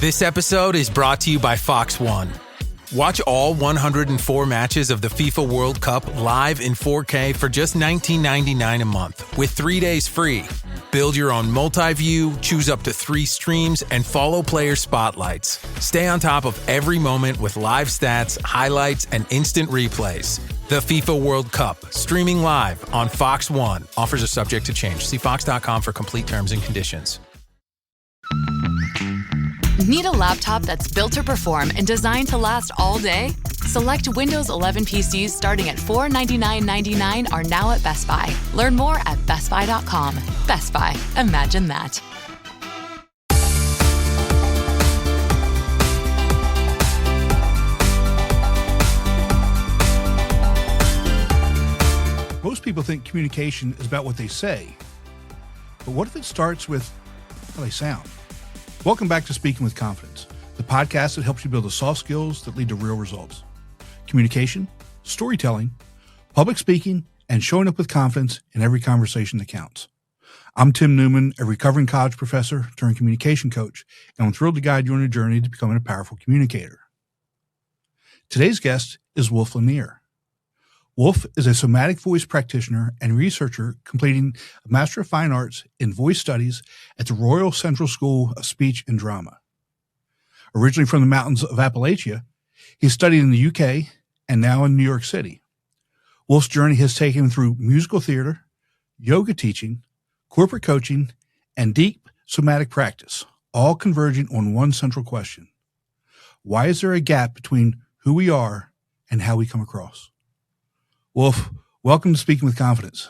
This episode is brought to you by Fox One. Watch all 104 matches of the FIFA World Cup live in 4K for just $19.99 a month with 3 days free. Build your own multi-view, choose up to 3 streams, and follow player spotlights. Stay on top of every moment with live stats, highlights, and instant replays. The FIFA World Cup, streaming live on Fox One. Offers are subject to change. See fox.com for complete terms and conditions. Need a laptop that's built to perform and designed to last all day? Select Windows 11 PCs starting at $499.99 are now at Best Buy. Learn more at bestbuy.com. Best Buy. Imagine that. Most people think communication is about what they say, but what if it starts with how they sound? Welcome back to Speaking with Confidence, the podcast that helps you build the soft skills that lead to real results. Communication, storytelling, public speaking, and showing up with confidence in every conversation that counts. I'm Tim Newman, a recovering college professor turned communication coach, and I'm thrilled to guide you on a journey to becoming a powerful communicator. Today's guest is Wolfe Lanier. Wolfe is a Somatic Voice practitioner and researcher completing a Master of Fine Arts in Voice Studies at the Royal Central School of Speech and Drama. Originally from the mountains of Appalachia, he studied in the UK and now in New York City. Wolfe's journey has taken him through musical theater, yoga teaching, corporate coaching, and deep somatic practice, all converging on one central question. Why is there a gap between who we are and how we come across? Wolfe, welcome to Speaking with Confidence.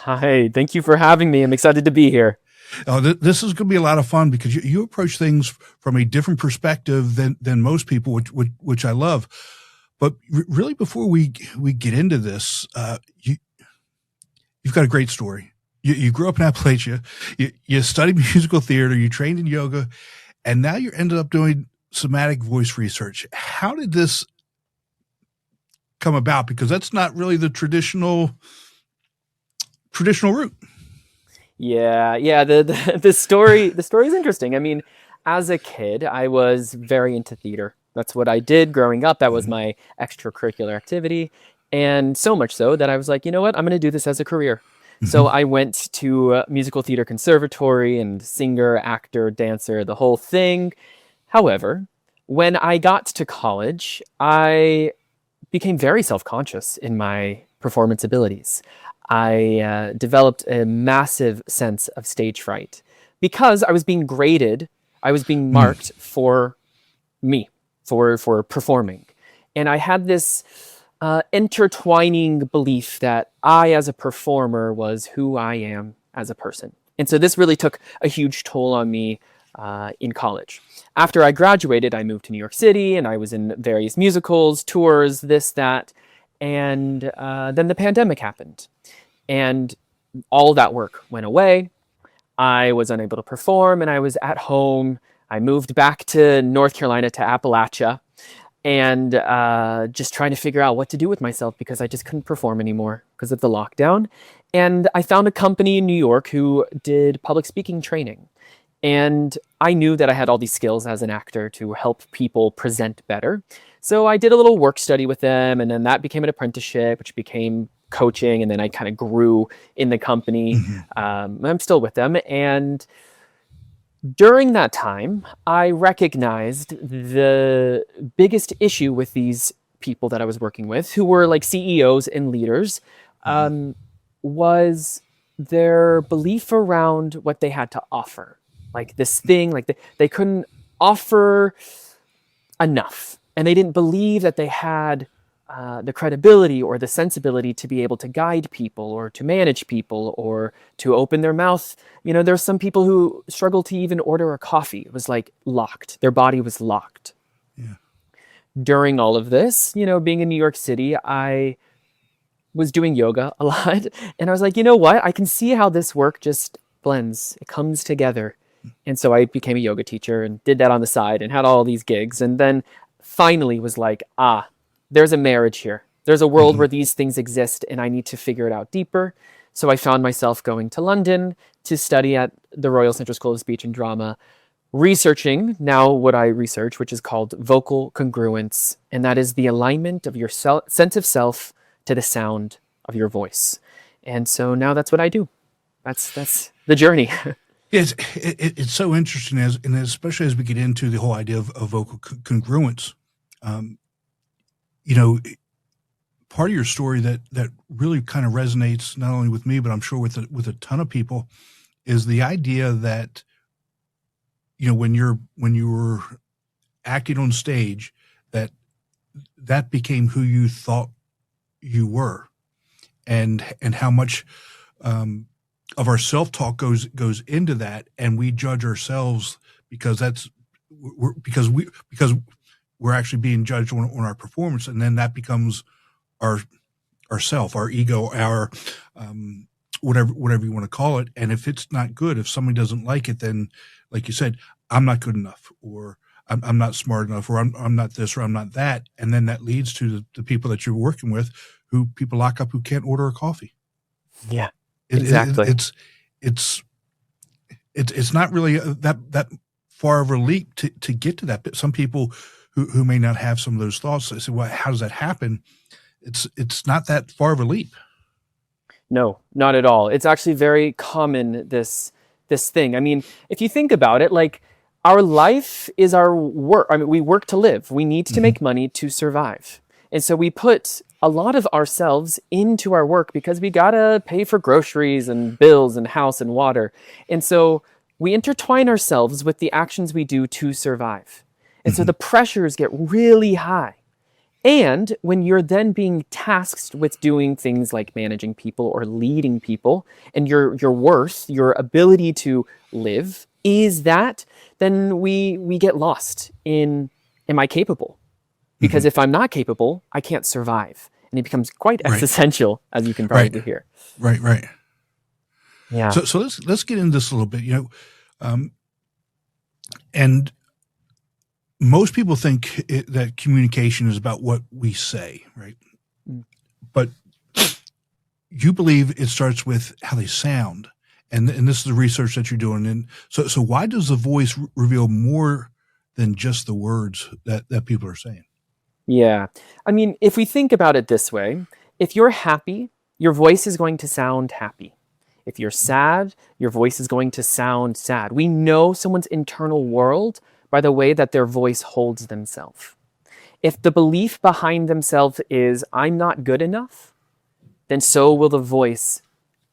Hi, thank you for having me. I'm excited to be here. This is going to be a lot of fun because you approach things from a different perspective than most people, which I love. But really, before we get into this, you've got a great story. You grew up in Appalachia. You studied musical theater. You trained in yoga, and now you ended up doing somatic voice research. How did this come about? Because that's not really the traditional route. Yeah. The story is interesting. I mean, as a kid, I was very into theater. That's what I did growing up. That was my extracurricular activity. And so much so that I was like, you know what? I'm going to do this as a career. Mm-hmm. So I went to musical theater conservatory and singer, actor, dancer, the whole thing. However, when I got to college, I became very self-conscious in my performance abilities. I developed a massive sense of stage fright because I was being graded. I was being marked for me, for performing. And I had this intertwining belief that I, as a performer, was who I am as a person. And so this really took a huge toll on me in college. After I graduated, I moved to New York City and I was in various musicals, tours, this, that. And then the pandemic happened and all that work went away. I was unable to perform and I was at home. I moved back to North Carolina, to Appalachia, and just trying to figure out what to do with myself because I just couldn't perform anymore because of the lockdown. And I found a company in New York who did public speaking training. And I knew that I had all these skills as an actor to help people present better. So I did a little work study with them, and then that became an apprenticeship, which became coaching, and then I kind of grew in the company. Mm-hmm. I'm still with them. And during that time, I recognized the biggest issue with these people that I was working with, who were like CEOs and leaders, was their belief around what they had to offer. Like this thing, like they couldn't offer enough. And they didn't believe that they had the credibility or the sensibility to be able to guide people or to manage people or to open their mouth. You know, there's some people who struggle to even order a coffee. It was like locked. Their body was locked. Yeah. During all of this, you know, being in New York City, I was doing yoga a lot. And I was like, you know what? I can see how this work just blends. It comes together. And so I became a yoga teacher and did that on the side and had all these gigs. And then finally was like, there's a marriage here. There's a world where these things exist and I need to figure it out deeper. So I found myself going to London to study at the Royal Central School of Speech and Drama, researching now what I research, which is called vocal congruence, and that is the alignment of your sense of self to the sound of your voice. And so now that's what I do. That's the journey. Yes, it's so interesting, and especially as we get into the whole idea of vocal congruence. Part of your story that really kind of resonates not only with me, but I'm sure with a ton of people, is the idea that, when you were acting on stage, that became who you thought you were, and how much of our self-talk goes into that, and we judge ourselves because we're actually being judged on our performance, and then that becomes our self, our ego, our whatever you want to call it. And if it's not good, if somebody doesn't like it, then, like you said, I'm not good enough, or I'm not smart enough, or I'm not this, or I'm not that. And then that leads to the people that you're working with, who people lock up who can't order a coffee. Yeah, exactly. It's not really that far of a leap to get to that. But some people who may not have some of those thoughts, they say, well, how does that happen? It's not that far of a leap. No, not at all. It's actually very common, this thing. I mean, if you think about it, like, our life is our work. I mean, we work to live. We need to make money to survive. And so we put a lot of ourselves into our work because we gotta pay for groceries and bills and house and water. And so we intertwine ourselves with the actions we do to survive. And so the pressures get really high. And when you're then being tasked with doing things like managing people or leading people, and your worth, your ability to live is that, then we get lost in, am I capable? Because if I'm not capable, I can't survive. And it becomes quite existential, as you can probably hear. Right. Yeah. So let's get into this a little bit, and most people think that communication is about what we say, right? But you believe it starts with how they sound, and this is the research that you're doing. And so why does the voice reveal more than just the words that people are saying? Yeah. I mean, if we think about it this way, if you're happy, your voice is going to sound happy. If you're sad, your voice is going to sound sad. We know someone's internal world by the way that their voice holds themselves. If the belief behind themselves is, I'm not good enough, then so will the voice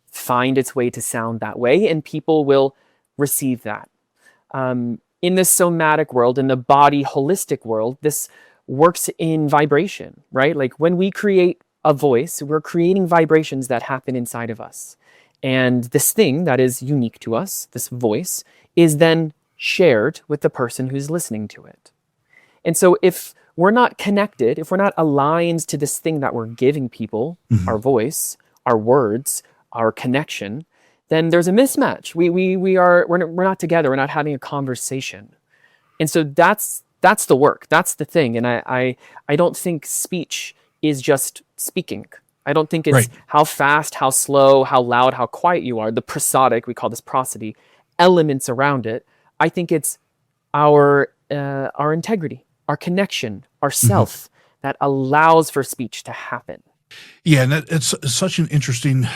find its way to sound that way, and people will receive that. In the somatic world, in the body holistic world, this works in vibration, right? Like, when we create a voice, we're creating vibrations that happen inside of us. And this thing that is unique to us, this voice, is then shared with the person who's listening to it. And so if we're not connected, if we're not aligned to this thing that we're giving people, our voice, our words, our connection, then there's a mismatch. We're not together. We're not having a conversation. And so that's the work. That's the thing. And I don't think speech is just speaking. I don't think it's how fast, how slow, how loud, how quiet you are. The prosodic, we call this prosody, elements around it. I think it's our integrity, our connection, our self that allows for speech to happen. Yeah, and it's such an interesting.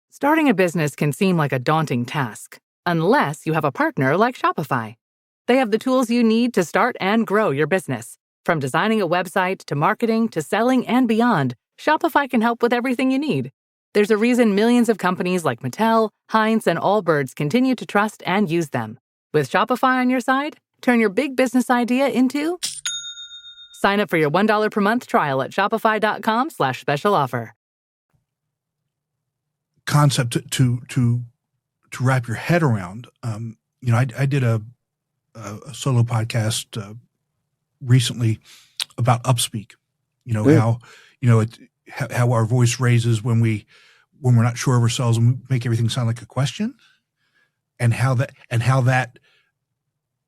Starting a business can seem like a daunting task, unless you have a partner like Shopify. They have the tools you need to start and grow your business. From designing a website to marketing to selling and beyond, Shopify can help with everything you need. There's a reason millions of companies like Mattel, Heinz, and Allbirds continue to trust and use them. With Shopify on your side, turn your big business idea into... Sign up for your $1 per month trial at shopify.com/special offer. Concept to wrap your head around. I did a solo podcast recently about upspeak. How our voice raises when we're not sure of ourselves and we make everything sound like a question, and how that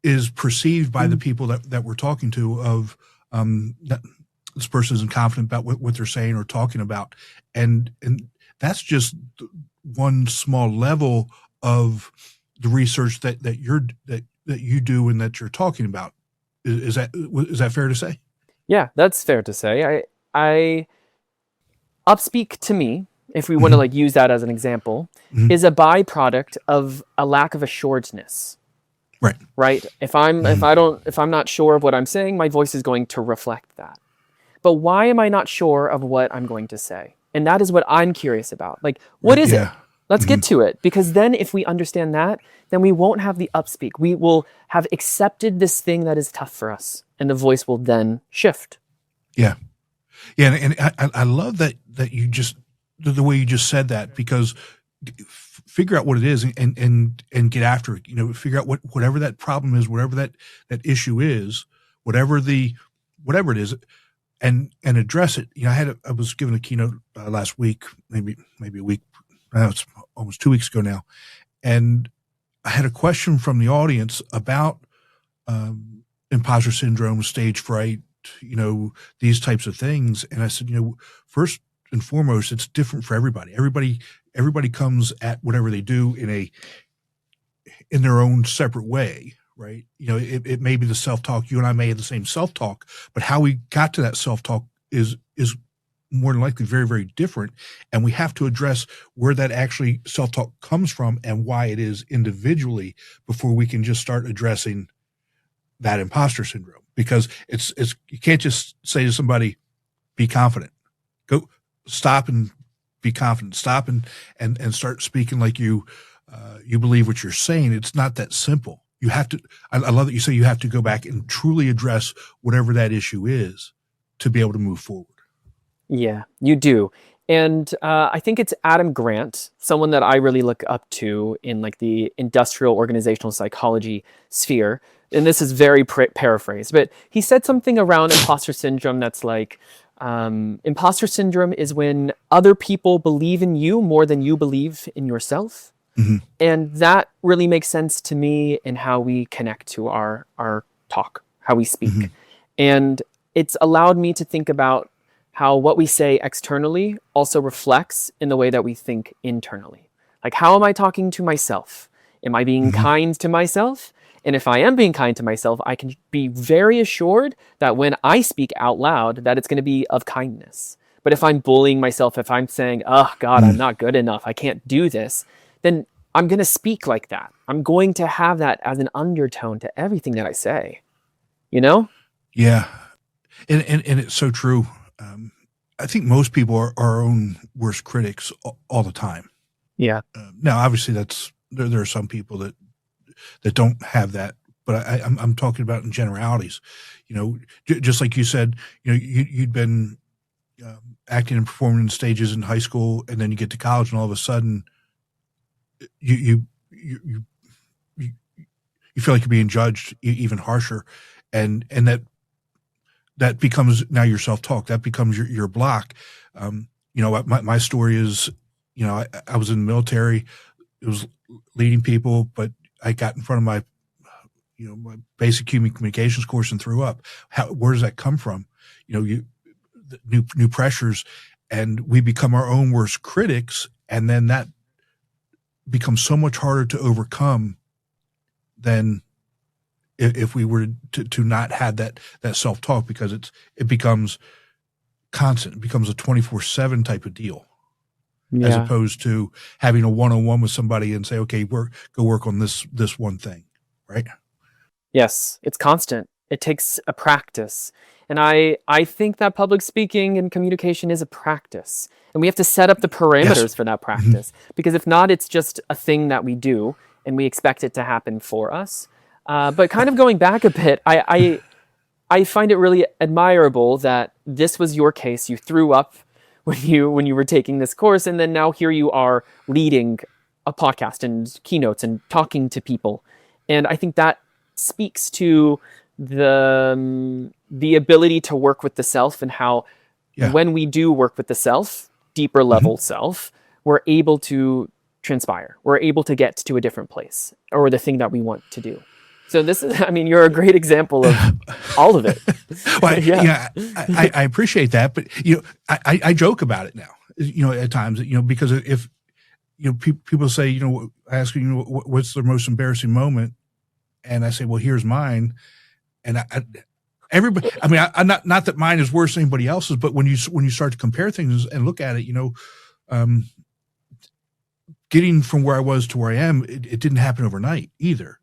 is perceived by the people that we're talking to, of that this person isn't confident about what they're saying or talking about, and that's just one small level of the research that that you do and that you're talking about. Is that fair to say? Yeah, that's fair to say. I upspeak to me, if we want to like use that as an example, is a byproduct of a lack of assuredness. Right. If I'm not sure of what I'm saying, my voice is going to reflect that. But why am I not sure of what I'm going to say? And that is what I'm curious about. Like, what is it? Let's get to it. Because then if we understand that, then we won't have the upspeak. We will have accepted this thing that is tough for us. And the voice will then shift. Yeah. Yeah. And I love that you just, the way you just said that, because figure out what it is and get after it. You know, figure out whatever that problem is, whatever that issue is, whatever it is, and address it. You know, I was given a keynote last week, maybe a week. It's almost 2 weeks ago now, and I had a question from the audience about imposter syndrome, stage fright, you know, these types of things. And I said, you know, first and foremost, it's different for everybody. Everybody comes at whatever they do in their own separate way, right? You know, it may be the self-talk. You and I may have the same self-talk, but how we got to that self-talk is more than likely very, very different. And we have to address where that actually self-talk comes from and why it is individually before we can just start addressing that imposter syndrome. Because it's you can't just say to somebody, be confident. Go stop and be confident. Stop and start speaking like you believe what you're saying. It's not that simple. You have to, I love that you say you have to go back and truly address whatever that issue is to be able to move forward. Yeah, you do. And I think it's Adam Grant, someone that I really look up to in like the industrial organizational psychology sphere. And this is very paraphrased, but he said something around imposter syndrome that's like, imposter syndrome is when other people believe in you more than you believe in yourself. And that really makes sense to me in how we connect to our talk, how we speak. And it's allowed me to think about how what we say externally also reflects in the way that we think internally. Like, how am I talking to myself? Am I being kind to myself? And if I am being kind to myself, I can be very assured that when I speak out loud, that it's going to be of kindness. But if I'm bullying myself, if I'm saying, oh God, I'm not good enough, I can't do this, then I'm going to speak like that. I'm going to have that as an undertone to everything that I say, you know? Yeah. And it's so true. I think most people are our own worst critics all the time. Yeah. Now, obviously, there are some people that don't have that, but I'm talking about in generalities. You know, just like you said, you know, you'd been acting and performing in stages in high school, and then you get to college, and all of a sudden, you feel like you're being judged even harsher, and that becomes now your self-talk. That becomes your block. You know, my story is, you know, I was in the military. It was leading people, but I got in front of my basic human communications course and threw up. Where does that come from? You know, new pressures, and we become our own worst critics, and then that becomes so much harder to overcome than if we were to not have that self-talk, because it becomes constant. It becomes a 24/7 type of deal, as opposed to having a one-on-one with somebody and say, okay, go work on this one thing, right? Yes, it's constant. It takes a practice. And I think that public speaking and communication is a practice. And we have to set up the parameters for that practice. Because if not, it's just a thing that we do and we expect it to happen for us. But kind of going back a bit, I find it really admirable that this was your case. You threw up when you were taking this course, and then now here you are leading a podcast and keynotes and talking to people. And I think that speaks to the ability to work with the self, and how when we do work with the self, deeper level self, we're able to transpire. We're able to get to a different place, or the thing that we want to do. So this is, I mean, you're a great example of all of it. Well, I appreciate that, but you know, I joke about it now. You know, at times, you know, because if you know people say, you know, I ask you, know, what's the most embarrassing moment? and I say, well, here's mine. And everybody, I mean, I'm not that mine is worse than anybody else's, but when you start to compare things and look at it, getting from where I was to where I am, it didn't happen overnight either.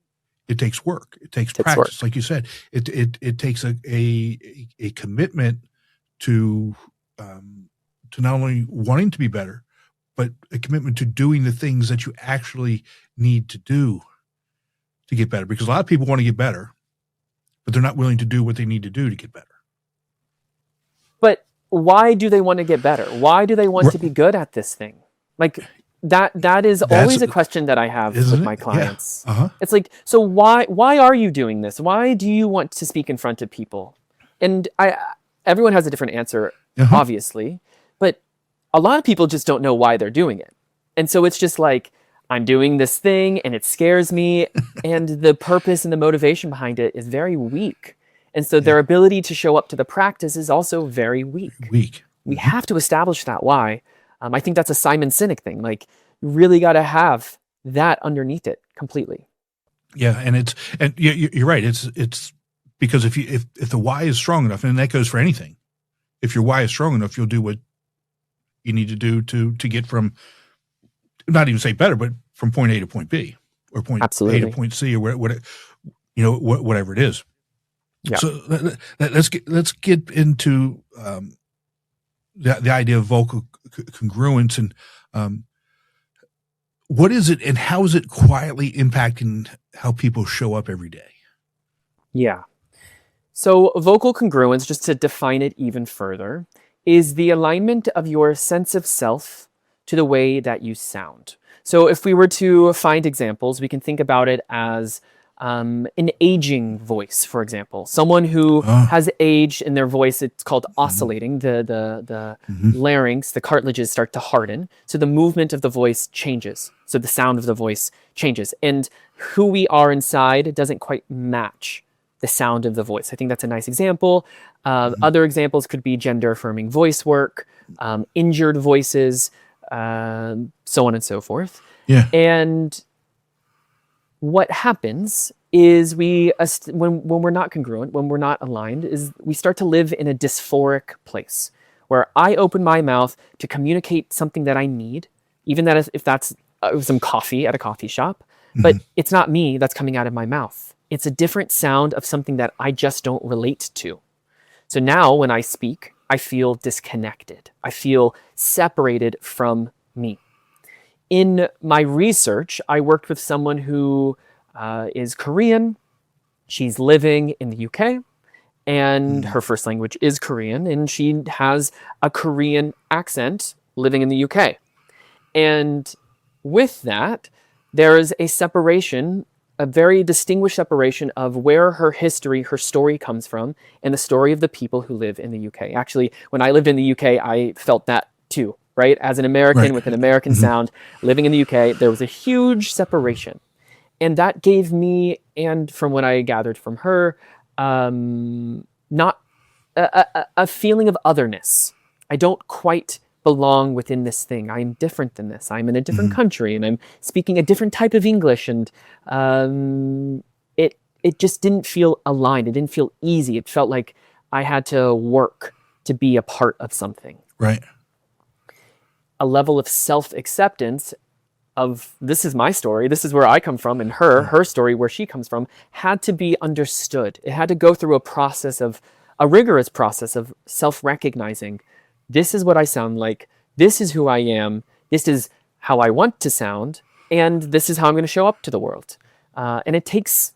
It takes work. It takes practice. Like you said, it takes a commitment to not only wanting to be better, but a commitment to doing the things that you actually need to do to get better. Because a lot of people want to get better, but they're not willing to do what they need to do to get better. But why do they want to get better? Why do they want to be good at this thing? Like that is always a question that I have with my clients. Yeah. Uh-huh. It's like, so why are you doing this? Why do you want to speak in front of people? And everyone has a different answer, obviously, but a lot of people just don't know why they're doing it. And so it's just like, I'm doing this thing and it scares me. And the purpose and the motivation behind it is very weak. And so their ability to show up to the practice is also very weak. We have to establish that why. I think that's a Simon Sinek thing. Like, you really got to have that underneath it completely. Yeah. And you're right. It's because if the why is strong enough, and that goes for anything, if your why is strong enough, you'll do what you need to do to get from, not even say better, but from point A to point B, or point A to point C, or whatever it is. Yeah. So let's get into the idea of vocal congruence, and what is it, and how is it quietly impacting how people show up every day? Yeah. So vocal congruence, just to define it even further, is the alignment of your sense of self to the way that you sound. So if we were to find examples, we can think about it as an aging voice, for example. Someone who has aged in their voice, it's called oscillating. The larynx, the cartilages start to harden. So the movement of the voice changes. So the sound of the voice changes. And who we are inside doesn't quite match the sound of the voice. I think that's a nice example. Other examples could be gender-affirming voice work, injured voices, so on and so forth. Yeah. And what happens is when we're not congruent, when we're not aligned, is we start to live in a dysphoric place where I open my mouth to communicate something that I need, even that if that's some coffee at a coffee shop, but it's not me that's coming out of my mouth. It's a different sound of something that I just don't relate to. So now when I speak, I feel disconnected. I feel separated from me. In my research, I worked with someone who is Korean. She's living in the UK, and her first language is Korean, and she has a Korean accent living in the UK. And with that, there is a separation, a very distinguished separation of where her history, her story comes from, and the story of the people who live in the UK. Actually, when I lived in the UK, I felt that too, right? As an American with an American sound, living in the UK, there was a huge separation. And that gave me, and from what I gathered from her, not a feeling of otherness. I don't quite belong within this thing. I'm different than this. I'm in a different country, and I'm speaking a different type of English, and it just didn't feel aligned. It didn't feel easy. It felt like I had to work to be a part of something. Right. A level of self-acceptance of, this is my story, this is where I come from, and her story, where she comes from, had to be understood. It had to go through a rigorous process of self-recognizing. This is what I sound like. This is who I am. This is how I want to sound. And this is how I'm going to show up to the world. And it's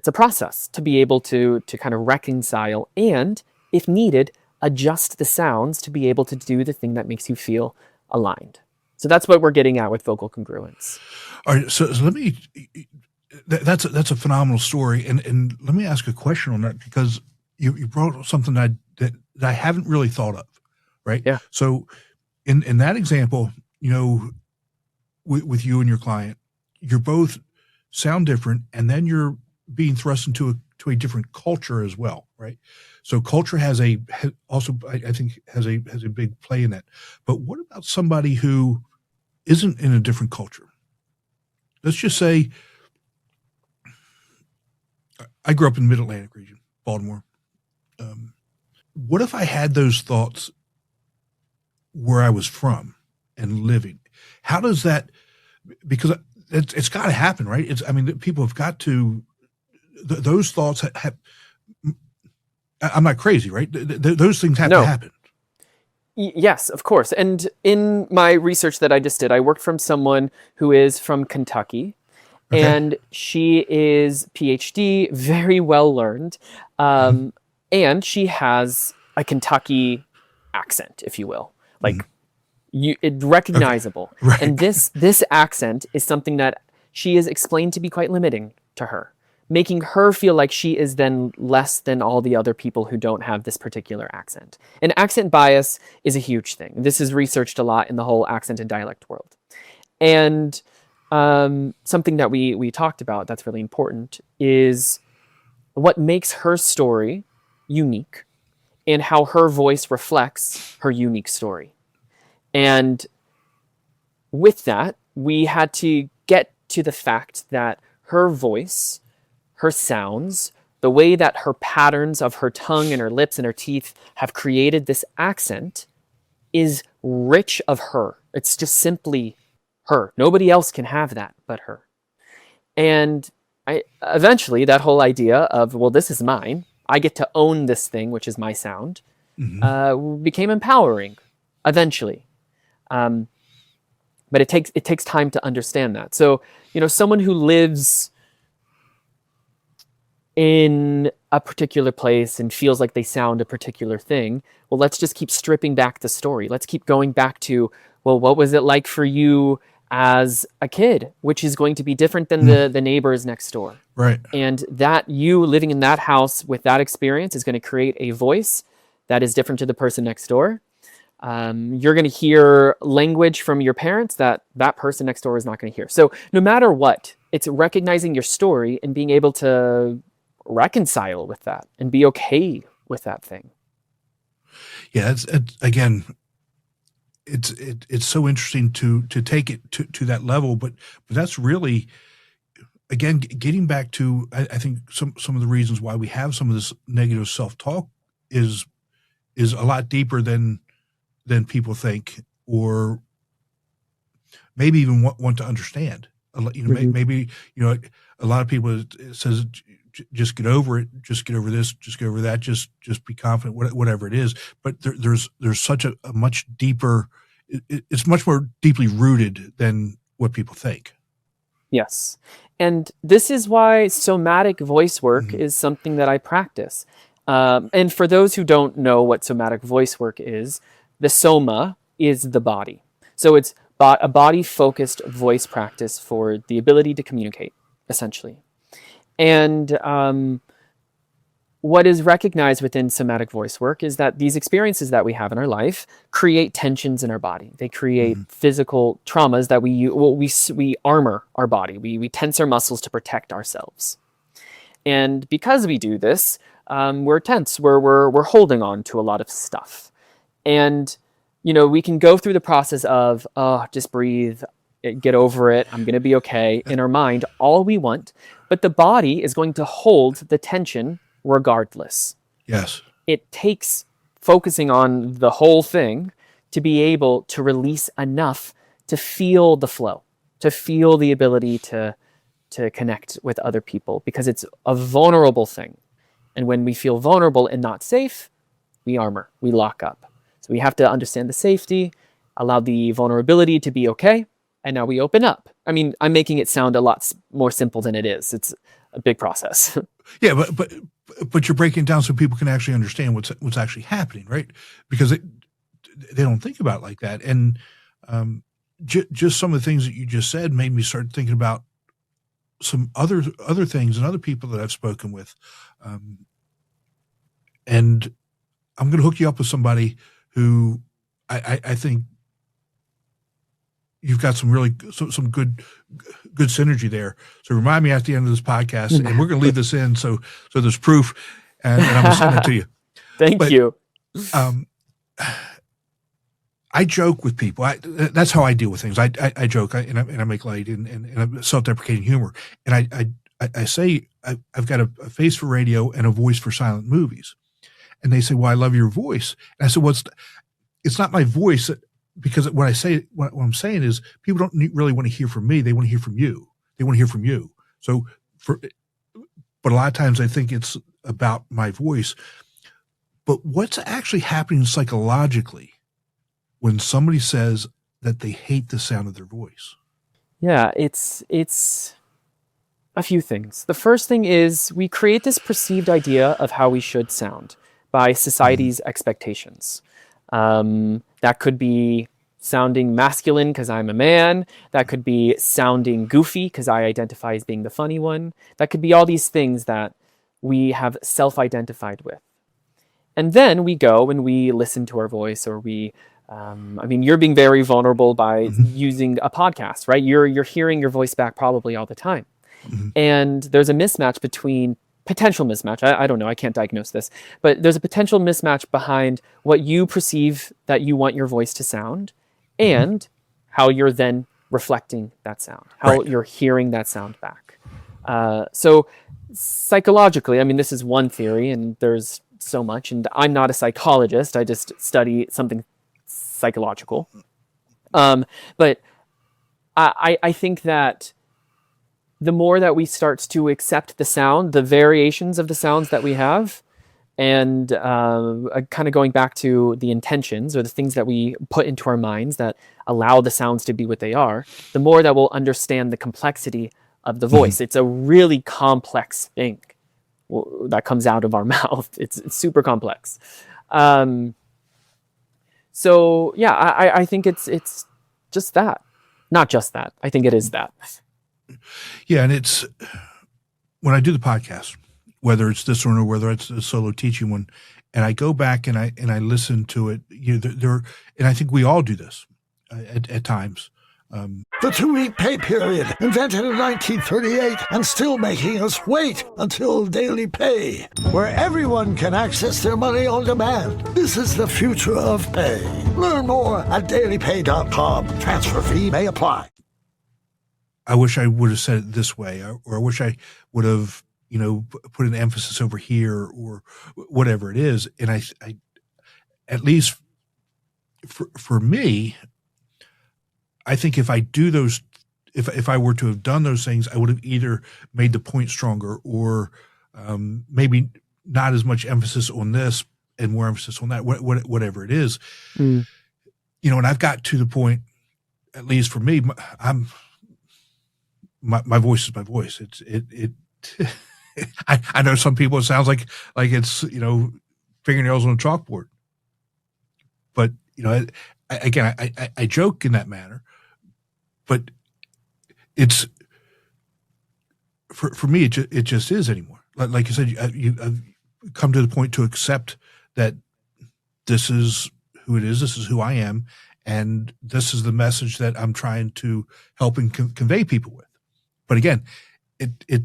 a process to be able to kind of reconcile and, if needed, adjust the sounds to be able to do the thing that makes you feel aligned. So that's what we're getting at with vocal congruence. All right. So let me, that's a phenomenal story. And let me ask a question on that, because you brought up something that I haven't really thought of. Right. Yeah. So in that example, with you and your client, you're both sound different, and then you're being thrust into a different culture as well. Right. So culture has also, I think, has a big play in that. But what about somebody who isn't in a different culture? Let's just say I grew up in the Mid-Atlantic region, Baltimore. What if I had those thoughts where I was from and living? How does that, because it's got to happen, right? People have got to, those thoughts have, I'm not crazy, right? Those things have to happen. Yes, of course. And in my research that I just did, I worked from someone who is from Kentucky, and she is PhD, very well learned. And she has a Kentucky accent, if you will, recognizable. Okay. Right. And this accent is something that she is explained to be quite limiting to her, making her feel like she is then less than all the other people who don't have this particular accent. And accent bias is a huge thing. This is researched a lot in the whole accent and dialect world. And something that we talked about that's really important is what makes her story unique and how her voice reflects her unique story. And with that, we had to get to the fact that her voice, her sounds, the way that her patterns of her tongue and her lips and her teeth have created this accent is rich of her. It's just simply her. Nobody else can have that but her. And eventually that whole idea of, well, this is mine, I get to own this thing, which is my sound, became empowering eventually. But it takes time to understand that. So, someone who lives in a particular place and feels like they sound a particular thing, well, let's just keep stripping back the story. Let's keep going back to, well, what was it like for you as a kid, which is going to be different than the neighbors next door. Right. And that you living in that house with that experience is going to create a voice that is different to the person next door. You're going to hear language from your parents that person next door is not going to hear. So no matter what, it's recognizing your story and being able to reconcile with that and be okay with that thing. Yeah, it's so interesting to take it to that level, but that's really, again, getting back to, I think some of the reasons why we have some of this negative self-talk is a lot deeper than people think, or maybe even want to understand. Maybe a lot of people, it says, just get over it, just get over this, just get over that, just be confident, whatever it is. But there's such a much deeper, it's much more deeply rooted than what people think. Yes. And this is why somatic voice work is something that I practice. And for those who don't know what somatic voice work is, the soma is the body. So it's a body-focused voice practice for the ability to communicate, essentially. And what is recognized within somatic voice work is that these experiences that we have in our life create tensions in our body. They create physical traumas that we armor our body. We tense our muscles to protect ourselves. And because we do this, we're tense. We're holding on to a lot of stuff. And, we can go through the process of, just breathe, get over it, I'm going to be okay, in our mind, all we want. But the body is going to hold the tension regardless. Yes. It takes focusing on the whole thing to be able to release enough to feel the flow, to feel the ability to connect with other people, because it's a vulnerable thing. And when we feel vulnerable and not safe, we armor, we lock up. So we have to understand the safety, allow the vulnerability to be okay, and now we open up. I mean, I'm making it sound a lot more simple than it is. It's a big process. Yeah, but you're breaking it down so people can actually understand what's actually happening, right? Because they don't think about it like that. And just some of the things that you just said made me start thinking about some other things and other people that I've spoken with. And I'm going to hook you up with somebody who I think you've got some good synergy there. So remind me at the end of this podcast, and we're going to leave this in so there's proof, and I'm going to send it to you. Thank you. I joke with people. That's how I deal with things. I joke and I make light and self-deprecating humor. And I say I've got a face for radio and a voice for silent movies. And they say, well, I love your voice. And I said, well, it's not my voice, because what I'm saying is people don't really want to hear from me. They want to hear from you. They want to hear from you. So but a lot of times I think it's about my voice. But what's actually happening psychologically when somebody says that they hate the sound of their voice? Yeah, it's a few things. The first thing is we create this perceived idea of how we should sound by society's expectations. That could be sounding masculine because I'm a man. That could be sounding goofy because I identify as being the funny one. That could be all these things that we have self-identified with. And then we go and we listen to our voice, or you're being very vulnerable by using a podcast, right? You're hearing your voice back probably all the time. And there's a potential mismatch. I don't know. I can't diagnose this, but there's a potential mismatch behind what you perceive that you want your voice to sound and how you're then reflecting that sound, how you're hearing that sound back. So psychologically, this is one theory, and there's so much, and I'm not a psychologist. I just study something psychological. But I think that the more that we start to accept the sound, the variations of the sounds that we have, and kind of going back to the intentions or the things that we put into our minds that allow the sounds to be what they are, the more that we'll understand the complexity of the voice. It's a really complex thing that comes out of our mouth. It's super complex. So yeah, I think it's just that. Not just that. I think it is that. Yeah, and it's when I do the podcast, whether it's this one or whether it's a solo teaching one, and I go back and I listen to it. And I think we all do this at times. The 2-week pay period, invented in 1938 and still making us wait until daily pay, where everyone can access their money on demand. This is the future of pay. Learn more at dailypay.com. Transfer fee may apply. I wish I would have said it this way, or I wish I would have, put an emphasis over here, or whatever it is. And I at least for me, I think if I do those, if I were to have done those things, I would have either made the point stronger, or maybe not as much emphasis on this and more emphasis on that, whatever it is. And I've got to the point, at least for me, my voice is my voice. I know some people, it sounds like it's, fingernails on a chalkboard, but I joke in that manner, but it's for me, it just is anymore. Like you said, I've come to the point to accept that this is who it is. This is who I am. And this is the message that I'm trying to help and convey people with. But again, it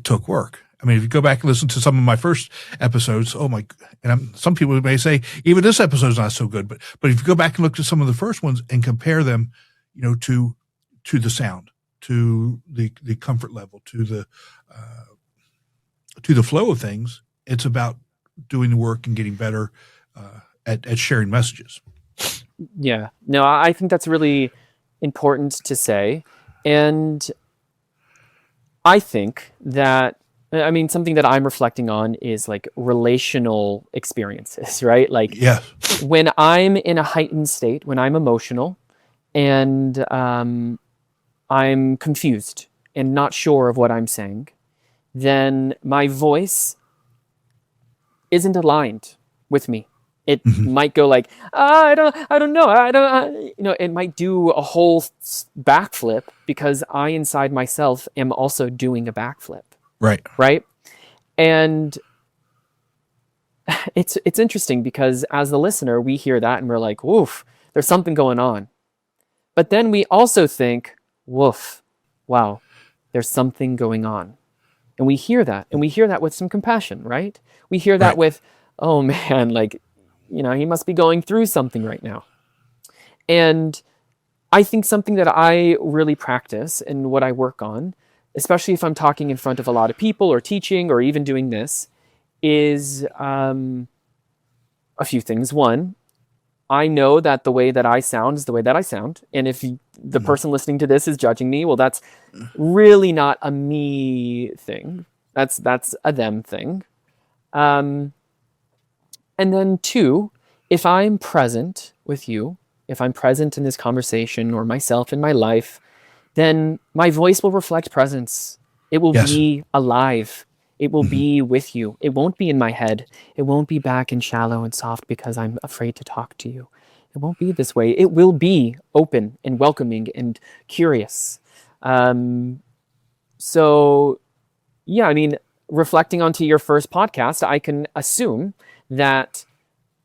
took work. If you go back and listen to some of my first episodes, some people may say even this episode is not so good. But if you go back and look at some of the first ones and compare them, to the sound, to the comfort level, to the flow of things, it's about doing the work and getting better at sharing messages. Yeah, no, I think that's really important to say. And I think that, something that I'm reflecting on is like relational experiences, right? Like when I'm in a heightened state, when I'm emotional and I'm confused and not sure of what I'm saying, then my voice isn't aligned with me. It might go like, I don't know. It might do a whole backflip because I inside myself am also doing a backflip. Right. And it's interesting because as the listener, we hear that and we're like, woof, there's something going on. But then we also think, woof, wow, there's something going on. And we hear that, with some compassion, right? We hear that with, oh man, he must be going through something right now. And I think something that I really practice and what I work on especially if I'm talking in front of a lot of people or teaching or even doing this, is a few things. One, I know that the way that I sound is the way that I sound. And if the person listening to this is judging me, well, that's really not a me thing. That's a them thing. And then two, if I'm present with you, if I'm present in this conversation or myself in my life, then my voice will reflect presence. It will be alive. It will be with you. It won't be in my head. It won't be back and shallow and soft because I'm afraid to talk to you. It won't be this way. It will be open and welcoming and curious. So, yeah, I mean, reflecting onto your first podcast, I can assume that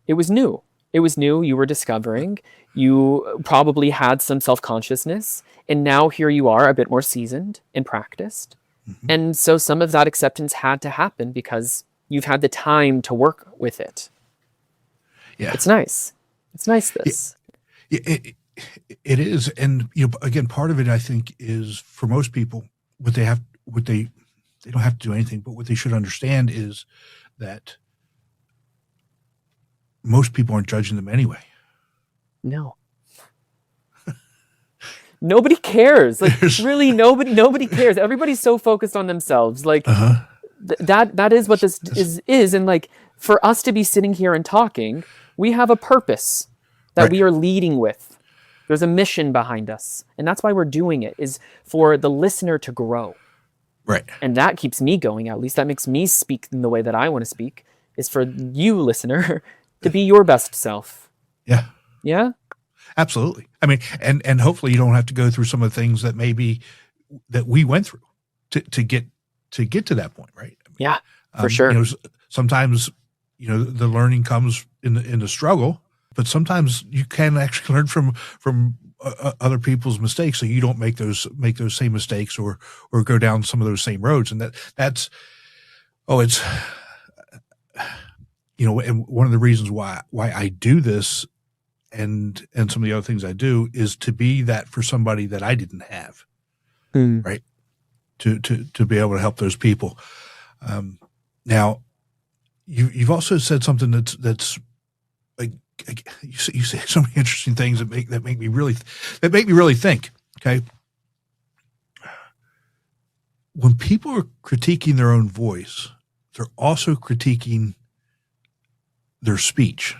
it was new. It was new. You were discovering. You probably had some self-consciousness. And now here you are, a bit more seasoned and practiced. And so some of that acceptance had to happen because you've had the time to work with it. Yeah. It's nice. It's nice, this. It is. And, again, part of it, I think, is for most people, they don't have to do anything, but what they should understand is that most people aren't judging them anyway. No. Nobody cares. Like, really, nobody cares. Everybody's so focused on themselves. Like, that is what this is. And like, for us to be sitting here and talking, we have a purpose that we are leading with. There's a mission behind us. And that's why we're doing it, is for the listener to grow. Right. And that keeps me going. At least that makes me speak in the way that I want to speak, is for you, listener, to be your best self. Yeah. Yeah? Absolutely. I mean, and hopefully you don't have to go through some of the things that that we went through to get to that point, right? I mean, yeah, for sure. Sometimes, the learning comes in the struggle, but sometimes you can actually learn from other people's mistakes, so you don't make those same mistakes or go down some of those same roads. And it's and one of the reasons why I do this and some of the other things I do is to be that for somebody that I didn't have, right? To be able to help those people. Now, you've also said something that's like you say so many interesting things that make me really think. Okay, when people are critiquing their own voice, they're also critiquing their speech.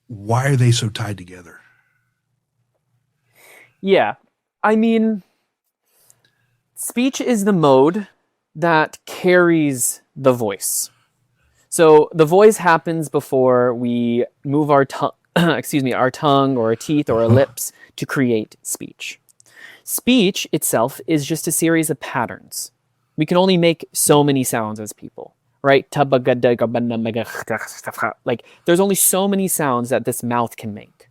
Why are they so tied together? Yeah. I mean, speech is the mode that carries the voice. So the voice happens before we move our tongue, our tongue or our teeth or our lips to create speech. Speech itself is just a series of patterns. We can only make so many sounds as people. Right? Like, there's only so many sounds that this mouth can make.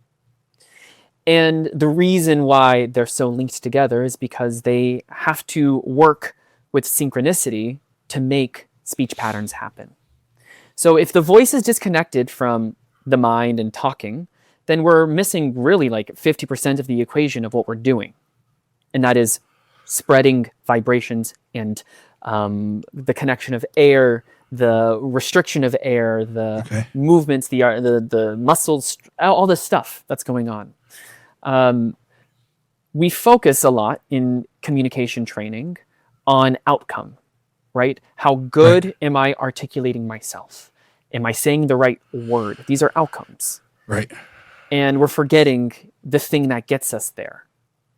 And the reason why they're so linked together is because they have to work with synchronicity to make speech patterns happen. So if the voice is disconnected from the mind and talking, then we're missing really like 50% of the equation of what we're doing. And that is spreading vibrations and the connection of air, the restriction of air, the movements, the muscles, all this stuff that's going on. We focus a lot in communication training on outcome, right? How good am I articulating myself? Am I saying the right word? These are outcomes. Right. And we're forgetting the thing that gets us there.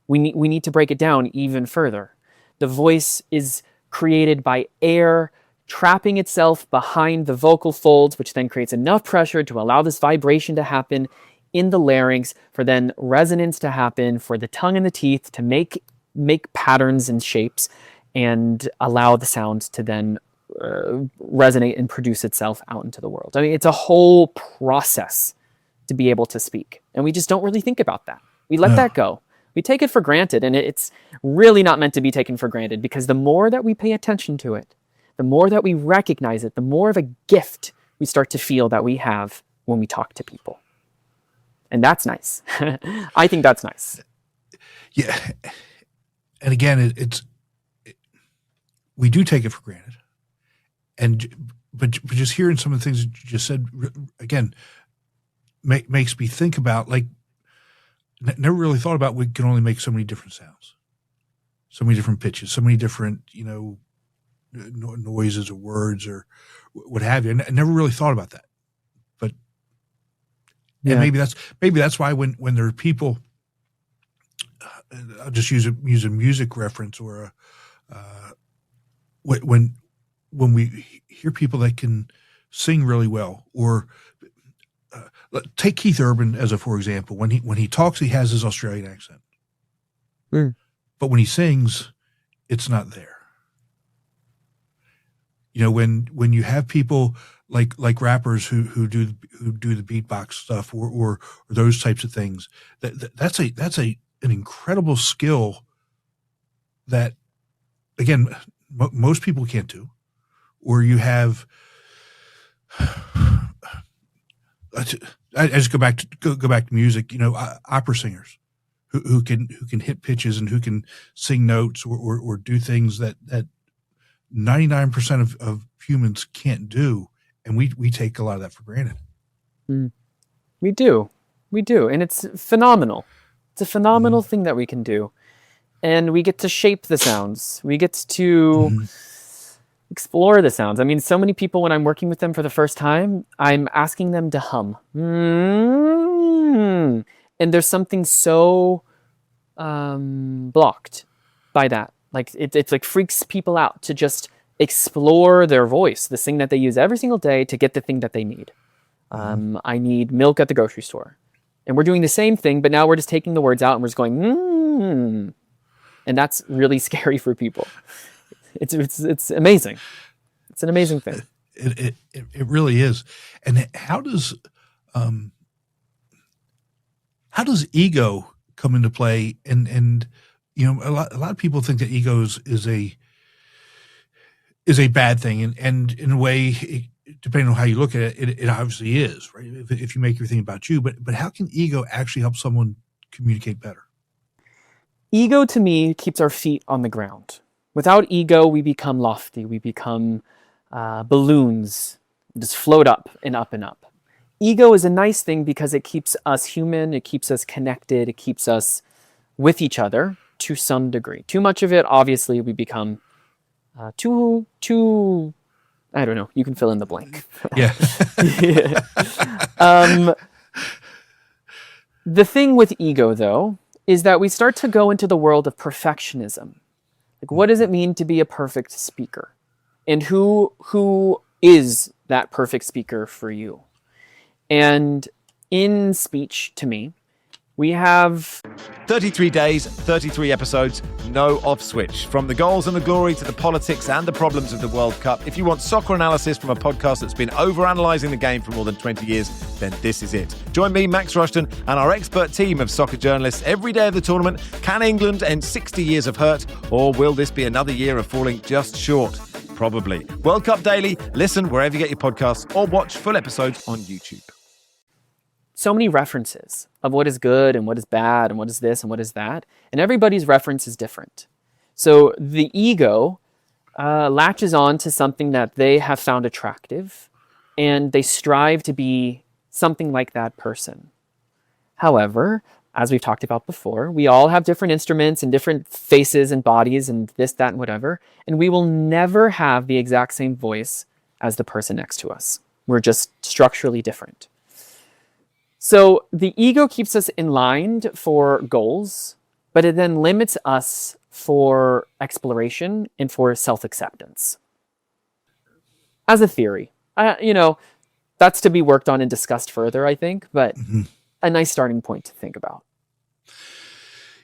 We need to break it down even further. The voice is created by air trapping itself behind the vocal folds, which then creates enough pressure to allow this vibration to happen in the larynx, for then resonance to happen, for the tongue and the teeth to make patterns and shapes and allow the sound to then resonate and produce itself out into the world. I mean, it's a whole process to be able to speak. And we just don't really think about that. We let that go. We take it for granted, and it's really not meant to be taken for granted, because the more that we pay attention to it, the more that we recognize it, the more of a gift we start to feel that we have when we talk to people. And that's nice. I think that's nice. Yeah. again, we do take it for granted. But just hearing some of the things that you just said, again, makes me think about, like, never really thought about we can only make so many different sounds, so many different pitches, so many different, noises or words or what have you. I never really thought about that. But and maybe that's why when there are people, I'll just use a music reference, or when we hear people that can sing really well, or take Keith Urban for example. When he talks, he has his Australian accent, but when he sings, it's not there. When you have people like rappers who do the beatbox stuff or those types of things, that's an incredible skill that, again, most people can't do. Or you have, I just go back to music. Opera singers who can hit pitches and who can sing notes or do things that 99% of humans can't do, and we take a lot of that for granted. We do, and it's phenomenal. It's a phenomenal thing that we can do, and we get to shape the sounds. We get to explore the sounds. I mean, so many people, when I'm working with them for the first time, I'm asking them to hum, and there's something so blocked by that. Like it's like freaks people out to just explore their voice, the thing that they use every single day to get the thing that they need. I need milk at the grocery store. And we're doing the same thing, but now we're just taking the words out and we're just going, and that's really scary for people. It's amazing. It's an amazing thing. It really is. And how does ego come into play? And a lot of people think that ego is a bad thing, and in a way, depending on how you look at it, it obviously is, right? If you make everything about you, but how can ego actually help someone communicate better? Ego, to me, keeps our feet on the ground. Without ego, we become lofty. We become balloons, just float up and up and up. Ego is a nice thing because it keeps us human. It keeps us connected. It keeps us with each other to some degree. Too much of it, obviously, we become too. I don't know. You can fill in the blank. Yeah. The thing with ego, though, is that we start to go into the world of perfectionism. Like, what does it mean to be a perfect speaker? And who is that perfect speaker for you? And in speech, to me, we have 33 days, 33 episodes, no off switch. From the goals and the glory to the politics and the problems of the World Cup. If you want soccer analysis from a podcast that's been over-analysing the game for more than 20 years, then this is it. Join me, Max Rushton, and our expert team of soccer journalists every day of the tournament. Can England end 60 years of hurt, or will this be another year of falling just short? Probably. World Cup Daily, listen wherever you get your podcasts, or watch full episodes on YouTube. So many references of what is good and what is bad and what is this and what is that. And everybody's reference is different. So the ego latches on to something that they have found attractive, and they strive to be something like that person. However, as we've talked about before, we all have different instruments and different faces and bodies and this, that, and whatever. And we will never have the exact same voice as the person next to us. We're just structurally different. So the ego keeps us in line for goals, but it then limits us for exploration and for self-acceptance. As a theory, that's to be worked on and discussed further, I think, but a nice starting point to think about.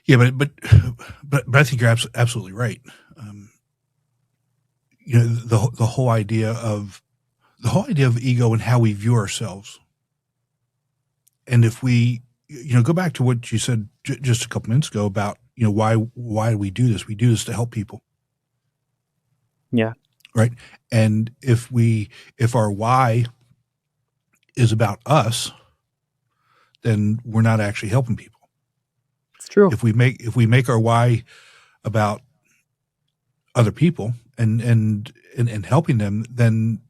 Yeah, but I think you're absolutely right. The whole idea of ego and how we view ourselves. And if we, go back to what you said just a couple minutes ago about, why we do this? We do this to help people. Yeah. Right. And if our why is about us, then we're not actually helping people. It's true. If we make our why about other people and helping them, then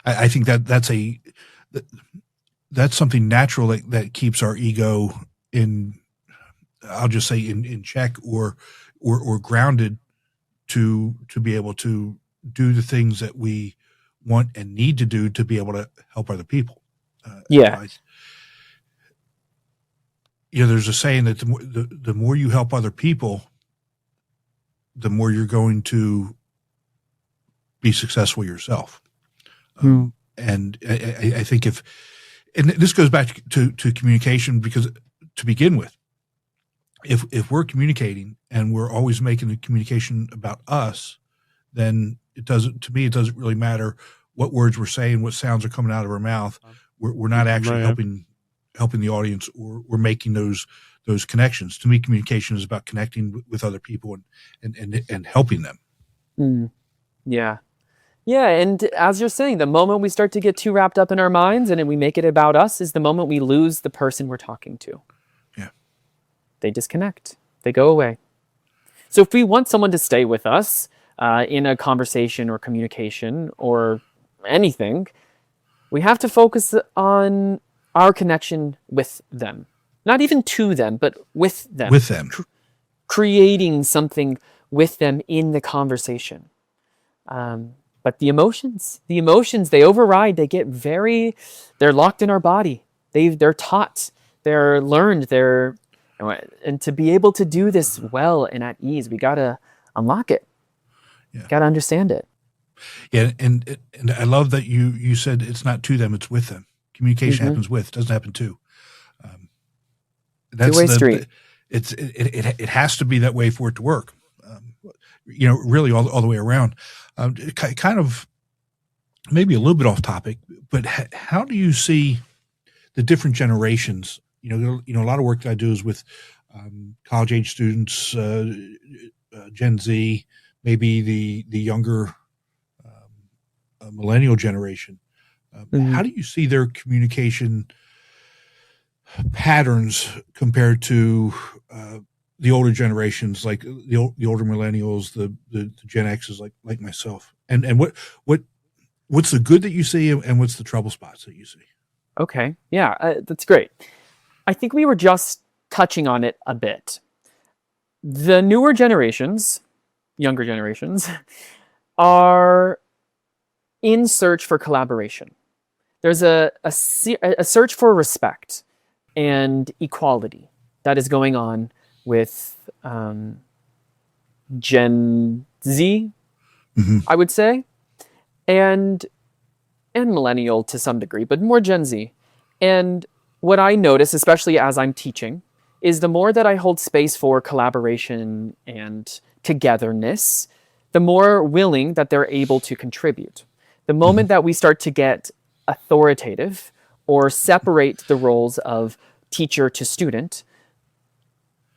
I think that's something natural that keeps our ego I'll just say in check or grounded to be able to do the things that we want and need to do to be able to help other people. Otherwise, there's a saying that the more you help other people, the more you're going to be successful yourself. And I think and this goes back to communication, because to begin with, if we're communicating and we're always making the communication about us, then it doesn't really matter what words we're saying, what sounds are coming out of our mouth. We're not actually helping the audience, or we're making those connections. To me, communication is about connecting with other people and helping them. Yeah. Yeah, and as you're saying, the moment we start to get too wrapped up in our minds and we make it about us is the moment we lose the person we're talking to. Yeah. They disconnect. They go away. So if we want someone to stay with us in a conversation or communication or anything, we have to focus on our connection with them. Not even to them, but with them. With them. Creating something with them in the conversation. But the emotions, they override. They're locked in our body. They're taught, they're learned, and to be able to do this well and at ease, we got to unlock it. Yeah. Got to understand it. Yeah. And I love that you said it's not to them, it's with them. Communication happens with, doesn't happen to. That's two-way street. It has to be that way for it to work. Really all the way around. Kind of maybe a little bit off topic, but how do you see the different generations? A lot of work that I do is with college age students, Gen Z, maybe the younger millennial generation. How do you see their communication patterns compared to the older generations, like the older millennials, the Gen X's, like myself, and what's the good that you see, and what's the trouble spots that you see? Okay, yeah, that's great. I think we were just touching on it a bit. The newer generations, younger generations, are in search for collaboration. There's a search for respect and equality that is going on with Gen Z, I would say, and millennial to some degree, but more Gen Z. And what I notice, especially as I'm teaching, is the more that I hold space for collaboration and togetherness, the more willing that they're able to contribute. The moment that we start to get authoritative or separate the roles of teacher to student,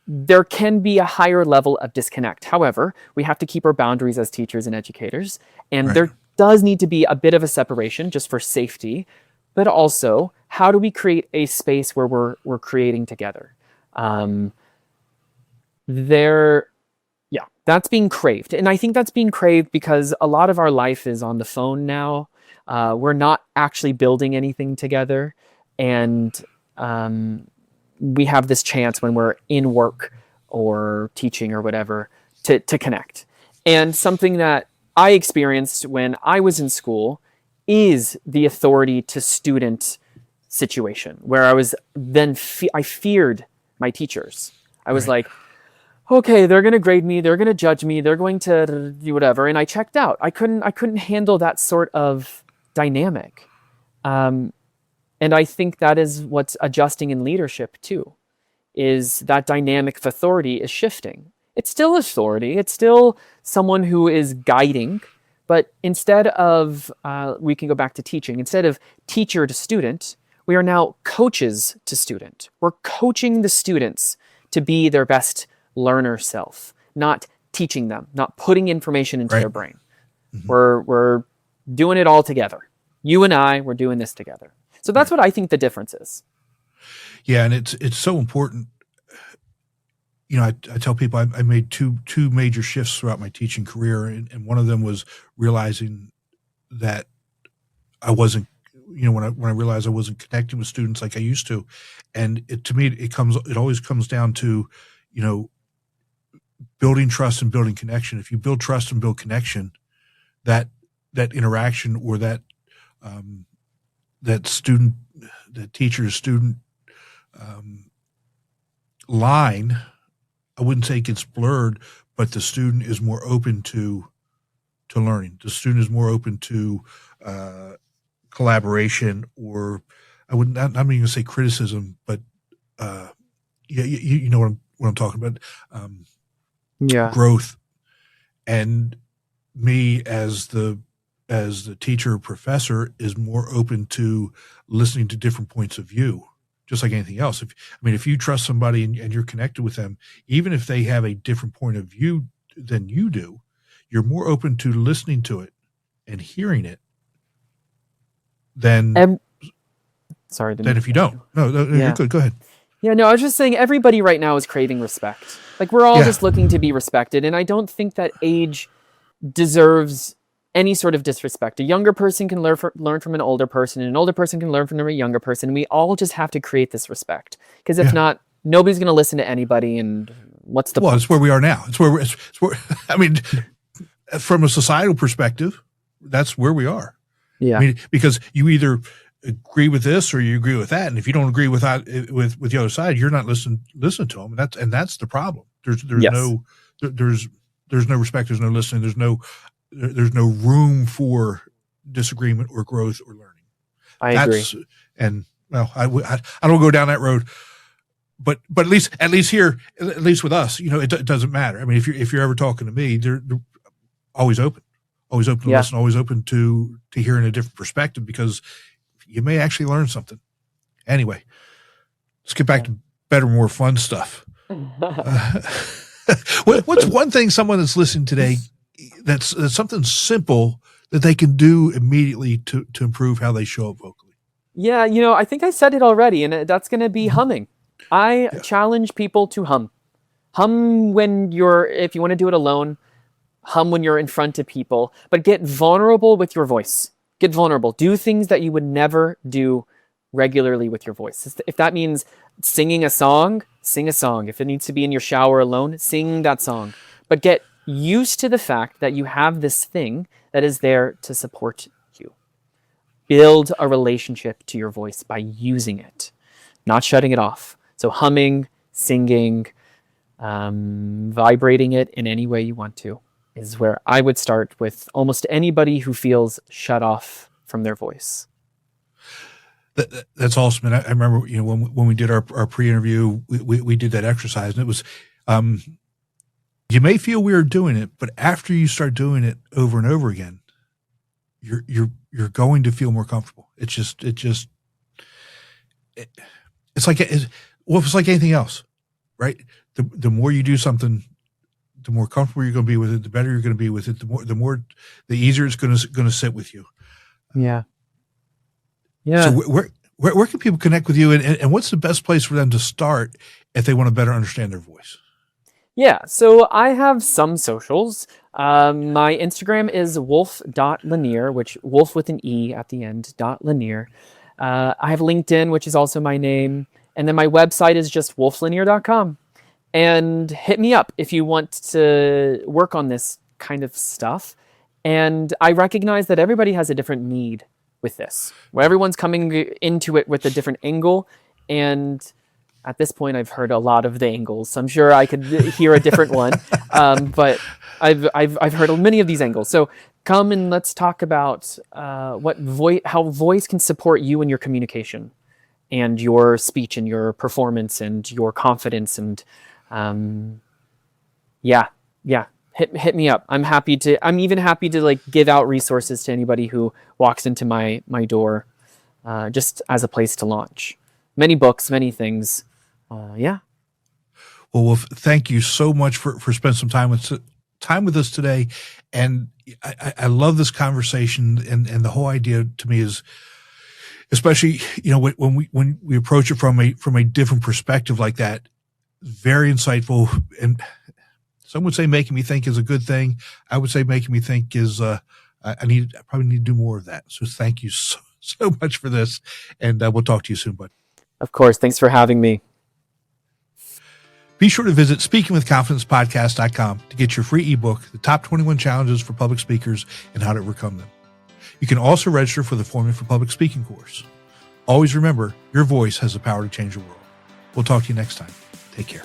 there can be a higher level of disconnect. However, we have to keep our boundaries as teachers and educators, and there does need to be a bit of a separation just for safety, but also how do we create a space where we're creating together? That's being craved. And I think that's being craved because a lot of our life is on the phone now. We're not actually building anything together. And we have this chance when we're in work or teaching or whatever to connect. And something that I experienced when I was in school is the authority to student situation, where I was then I feared my teachers. I was like, okay, they're going to grade me, they're going to judge me, they're going to do whatever, and I checked out. I couldn't handle that sort of dynamic. And I think that is what's adjusting in leadership too, is that dynamic of authority is shifting. It's still authority, it's still someone who is guiding, but instead of, we can go back to teaching, instead of teacher to student, we are now coaches to student. We're coaching the students to be their best learner self, not teaching them, not putting information into their brain. We're doing it all together. You and I, we're doing this together. So that's what I think the difference is. Yeah, and it's so important. I tell people I made two major shifts throughout my teaching career, and one of them was realizing that I wasn't, when I realized I wasn't connecting with students like I used to, and to me it always comes down to, building trust and building connection. If you build trust and build connection, that interaction or that teacher to student line, I wouldn't say it gets blurred, but the student is more open to learning. The student is more open to collaboration, or I'm not even going to say criticism, but you know what I'm talking about. Growth. And me as the teacher or professor is more open to listening to different points of view. Just like anything else. If you trust somebody and you're connected with them, even if they have a different point of view than you do, you're more open to listening to it and hearing it than if you don't. No, you're good. Go ahead. Yeah, no, I was just saying everybody right now is craving respect. Like, we're all just looking to be respected, and I don't think that age deserves any sort of disrespect. A younger person can learn from an older person, and an older person can learn from a younger person. And we all just have to create this respect, because if not, nobody's going to listen to anybody. And what's the point? It's where we are now. It's where from a societal perspective, that's where we are. Yeah. Because you either agree with this or you agree with that, and if you don't agree with the other side, you're not listening to them, and that's the problem. There's no respect. There's no listening. There's no room for disagreement or growth or learning. I agree. And I don't go down that road, but at least here, at least with us, it doesn't matter. If you're ever talking to me, they're always open to listen, always open to hearing a different perspective, because you may actually learn something. Anyway, let's get back to better, more fun stuff. What's one thing someone that's listening today that's something simple that they can do immediately to improve how they show up vocally? Yeah, I think I said it already, and that's going to be humming. I challenge people to hum. Hum if you want to do it alone, hum when you're in front of people, but get vulnerable with your voice. Get vulnerable. Do things that you would never do regularly with your voice. If that means singing a song, sing a song. If it needs to be in your shower alone, sing that song. But get used to the fact that you have this thing that is there to support you. Build a relationship to your voice by using it, not shutting it off. So humming, singing, vibrating it in any way you want to is where I would start with almost anybody who feels shut off from their voice. That's awesome. And I remember, when we did our pre-interview, we did that exercise, and it was, you may feel weird doing it, but after you start doing it over and over again, you're going to feel more comfortable. It's like anything else, right? The more you do something, the more comfortable you're going to be with it, the better you're going to be with it, the easier it's going to sit with you. Yeah. Yeah. So where can people connect with you, and what's the best place for them to start if they want to better understand their voice? Yeah. So I have some socials. My Instagram is wolfe.lanier, which Wolfe with an E at the end, .lanier. I have LinkedIn, which is also my name. And then my website is just wolfelanier.com. And hit me up if you want to work on this kind of stuff. And I recognize that everybody has a different need with this, where everyone's coming into it with a different angle. And at this point, I've heard a lot of the angles, so I'm sure I could hear a different one. But I've heard many of these angles. So come and let's talk about how voice can support you in your communication and your speech and your performance and your confidence. And hit me up. I'm even happy to give out resources to anybody who walks into my door, just as a place to launch. Many books, many things. Well, thank you so much for spending some time with us today. And I love this conversation, and the whole idea to me is, especially, when we approach it from a different perspective like that, very insightful. And some would say making me think is a good thing. I would say making me think is, I probably need to do more of that. So thank you so much for this. And we'll talk to you soon, bud. Of course. Thanks for having me. Be sure to visit speakingwithconfidencepodcast.com to get your free ebook, The Top 21 Challenges for Public Speakers and How to Overcome Them. You can also register for the Forming for Public Speaking course. Always remember, your voice has the power to change the world. We'll talk to you next time. Take care.